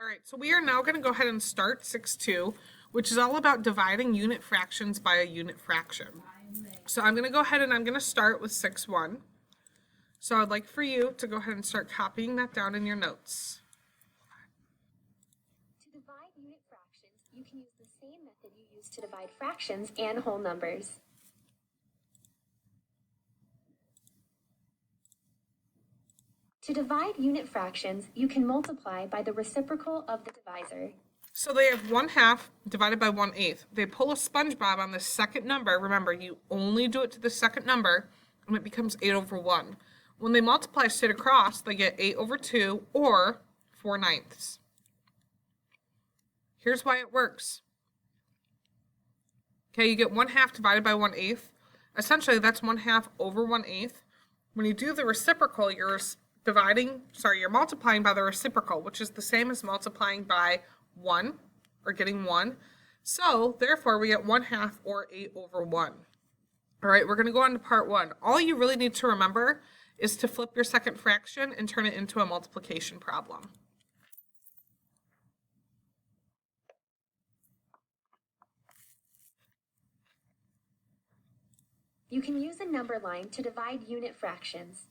All right, so we are now going to go ahead and start 6-2, which is all about dividing unit fractions by a unit fraction. So I'm going to go ahead and I'm going to start with 6-1. So I'd like for you to go ahead and start copying that down in your notes. To divide unit fractions, you can use the same method you use to divide fractions and whole numbers. To divide unit fractions, you can multiply by the reciprocal of the divisor. So they have 1/2 divided by 1/8. They pull a SpongeBob on the second number. Remember, you only do it to the second number, and it becomes 8/1. When they multiply straight across, they get 8/2 or 4/9. Here's why it works. Okay, you get 1/2 divided by 1/8. Essentially, that's 1/2 over 1/8. When you do the reciprocal, you're multiplying by the reciprocal, which is the same as multiplying by 1 or getting 1. So, therefore, we get 1/2 or 8/1. All right, we're going to go on to part 1. All you really need to remember is to flip your second fraction and turn it into a multiplication problem. You can use a number line to divide unit fractions.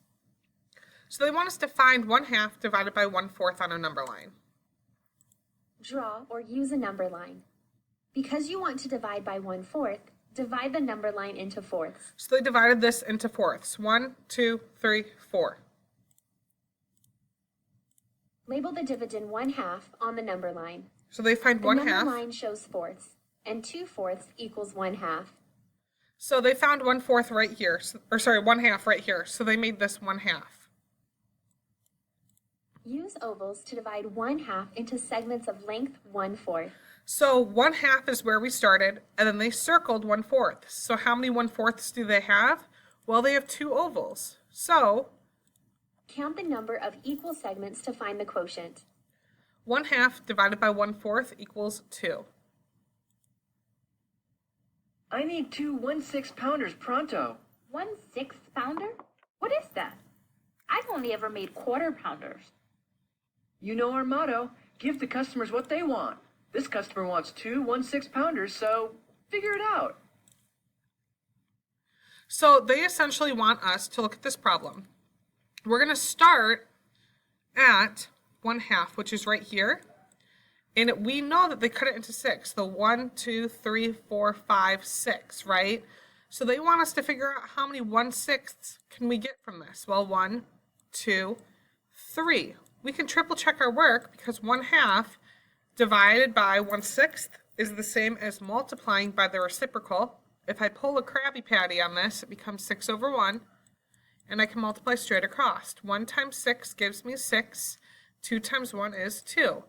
So they want us to find 1/2 divided by 1/4 on a number line. Draw or use a number line. Because you want to divide by 1/4, divide the number line into fourths. So they divided this into fourths. 1, 2, 3, 4. Label the dividend 1/2 on the number line. So they find The 1/2. number line shows fourths, and 2/4 equals 1/2. So they found 1/4 right here, or sorry, 1/2 right here. So they made this 1/2. Use ovals to divide 1/2 into segments of length 1/4. So 1/2 is where we started, and then they circled 1/4. So how many 1/4s do they have? Well, they have 2 ovals. So Count the number of equal segments to find the quotient. 1/2 divided by 1/4 equals 2. I need 2 1/6-pounders pronto. 1/6-pounder? What is that? I've only ever made quarter-pounders. You know our motto, give the customers what they want. This customer wants 2 1/6-pounders, so figure it out. So they essentially want us to look at this problem. We're going to start at 1/2, which is right here. And we know that they cut it into 6. So 1, 2, 3, 4, 5, 6, right? So they want us to figure out how many 1/6 can we get from this. Well, 1, 2, 3. We can triple check our work because 1/2 divided by 1/6 is the same as multiplying by the reciprocal. If I pull a Krabby Patty on this, it becomes 6/1. And I can multiply straight across. 1 times 6 gives me 6. 2 times 1 is 2.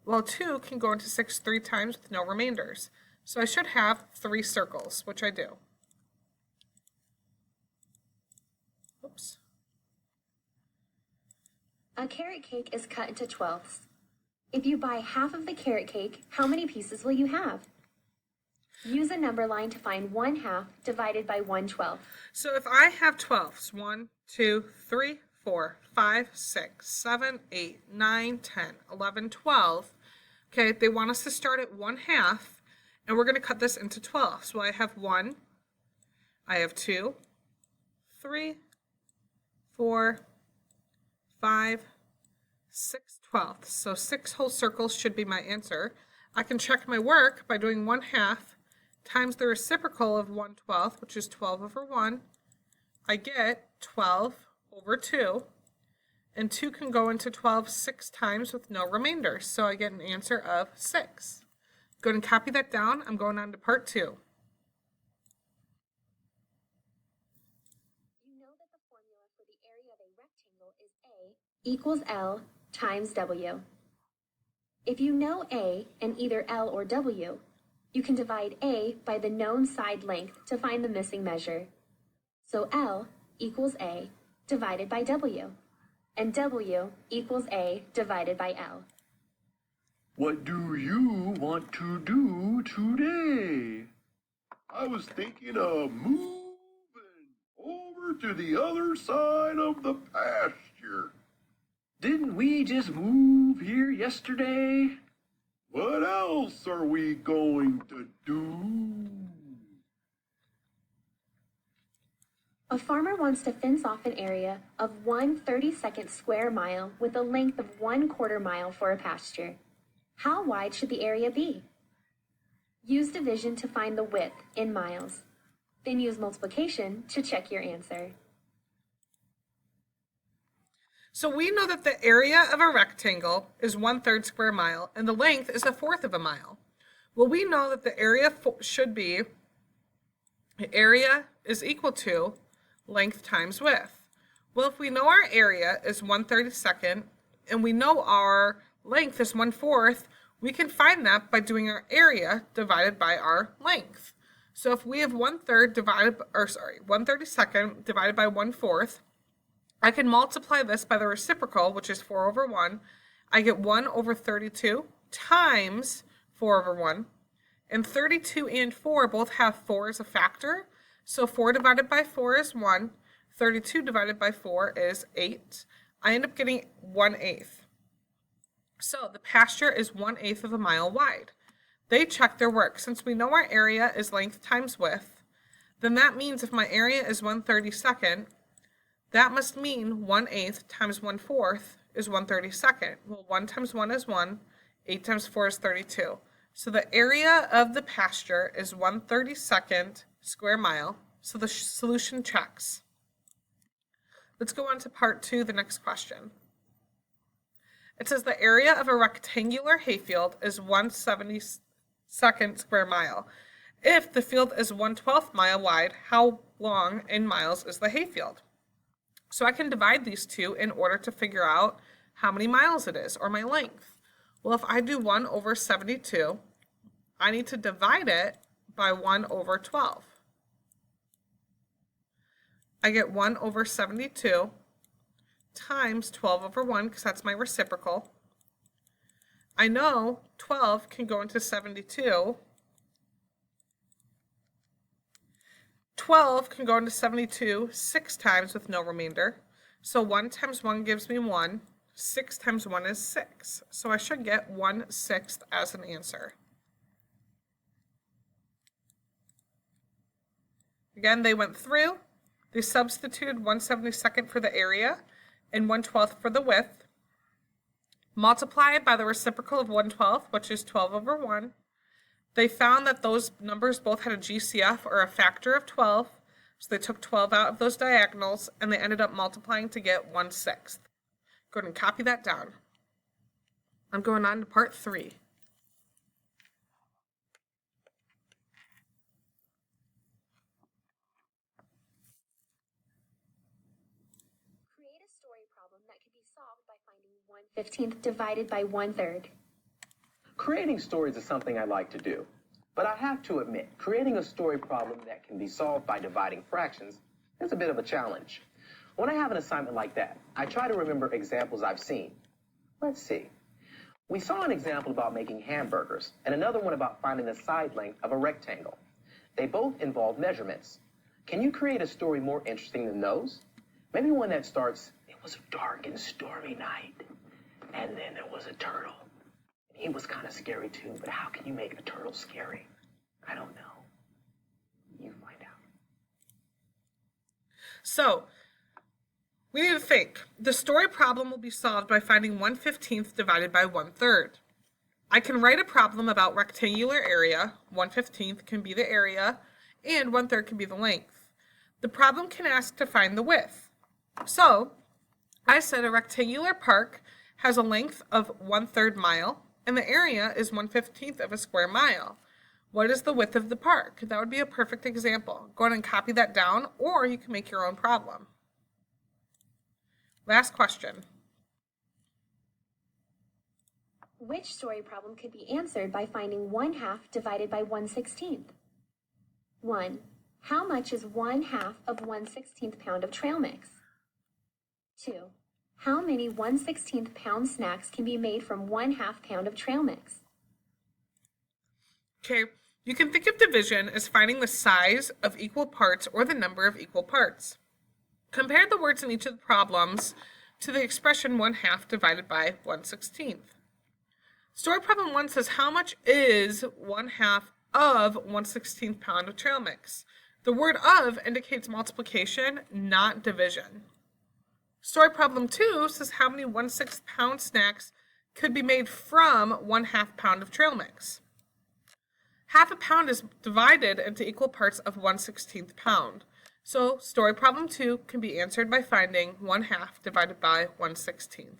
Well, 2 can go into 6 3 times with no remainders. So I should have 3 circles, which I do. Oops. A carrot cake is cut into 12ths. If you buy half of the carrot cake, how many pieces will you have? Use a number line to find 1/2 divided by 1/12. So if I have 12ths, 1, 2, 3, 4, 5, 6, 7, 8, 9, 10, 11, 12. Okay, they want us to start at 1/2, and we're going to cut this into 12. So I have 1, I have 2, 3, 4, 5, 6 twelfths. So 6 whole circles should be my answer. I can check my work by doing 1/2 times the reciprocal of 1/12, which is 12/1. I get 12/2. And 2 can go into 12 6 times with no remainders. So I get an answer of 6. Go ahead and copy that down. I'm going on to part 2. You know that the formula for the area of a rectangle is A equals L times W. If you know A and either L or W, you can divide A by the known side length to find the missing measure. So L equals A divided by W, and W equals A divided by L. What do you want to do today? I was thinking of moving over to the other side of the pasture. Didn't we just move here yesterday? What else are we going to do? A farmer wants to fence off an area of 1/32nd square mile with a length of 1/4 mile for a pasture. How wide should the area be? Use division to find the width in miles. Then use multiplication to check your answer. So we know that the area of a rectangle is 1/3 square mile and the length is 1/4 of a mile. Well, we know that the area should be, the area is equal to length times width. Well, if we know our area is 1/32nd and we know our length is 1/4, we can find that by doing our area divided by our length. So if we have 1/32nd divided by 1/4, I can multiply this by the reciprocal, which is 4/1. I get 1/32 times 4/1. And 32 and 4 both have 4 as a factor. So 4 divided by 4 is 1. 32 divided by 4 is 8. I end up getting 1/8. So the pasture is 1/8 of a mile wide. They check their work. Since we know our area is length times width, then that means if my area is 1/32nd, that must mean 1/8 times 1/4 is 1/32nd. Well, 1 times 1 is 1. 8 times 4 is 32. So the area of the pasture is 1/32nd square mile. So the solution checks. Let's go on to part 2, the next question. It says the area of a rectangular hayfield is 1/72nd square mile. If the field is 1/12 mile wide, how long in miles is the hayfield? So I can divide these two in order to figure out how many miles it is, or my length. Well, if I do 1/72, I need to divide it by 1/12. I get 1/72 times 12/1, because that's my reciprocal. I know 12 can go into 72. 12 can go into 72 6 times with no remainder. So 1 times 1 gives me 1. 6 times 1 is 6. So I should get 1/6 as an answer. Again, they went through. They substituted 1/72 for the area and 1/12 for the width. Multiplied by the reciprocal of 1/12, which is 12/1. They found that those numbers both had a GCF, or a factor of 12, so they took 12 out of those diagonals, and they ended up multiplying to get 1/6. Go ahead and copy that down. I'm going on to part 3. Create a story problem that can be solved by finding 1/15 divided by 1/3. Creating stories is something I like to do, but I have to admit, creating a story problem that can be solved by dividing fractions is a bit of a challenge. When I have an assignment like that, I try to remember examples I've seen. Let's see. We saw an example about making hamburgers, and another one about finding the side length of a rectangle. They both involve measurements. Can you create a story more interesting than those? Maybe one that starts, "It was a dark and stormy night, and then there was a turtle. He was kind of scary too, but how can you make a turtle scary? I don't know. You find out." So, we need to think. The story problem will be solved by finding 1/15 divided by 1/3. I can write a problem about rectangular area. 1/15 can be the area, and 1/3 can be the length. The problem can ask to find the width. So, I said a rectangular park has a length of 1/3 mile, and the area is 1/15 of a square mile. What is the width of the park? That would be a perfect example. Go ahead and copy that down, or you can make your own problem. Last question. Which story problem could be answered by finding 1/2 divided by 1/16? 1. How much is 1/2 of 1/16 pound of trail mix? 2. How many 1/16 pound snacks can be made from 1/2 pound of trail mix? Okay, you can think of division as finding the size of equal parts or the number of equal parts. Compare the words in each of the problems to the expression 1/2 divided by 1/16. Story problem 1 says how much is 1/2 of 1/16 pound of trail mix? The word of indicates multiplication, not division. Story problem 2 says how many 1/6 pound snacks could be made from 1/2 pound of trail mix? Half a pound is divided into equal parts of 1/16 pound. So story problem 2 can be answered by finding 1/2 divided by 1/16.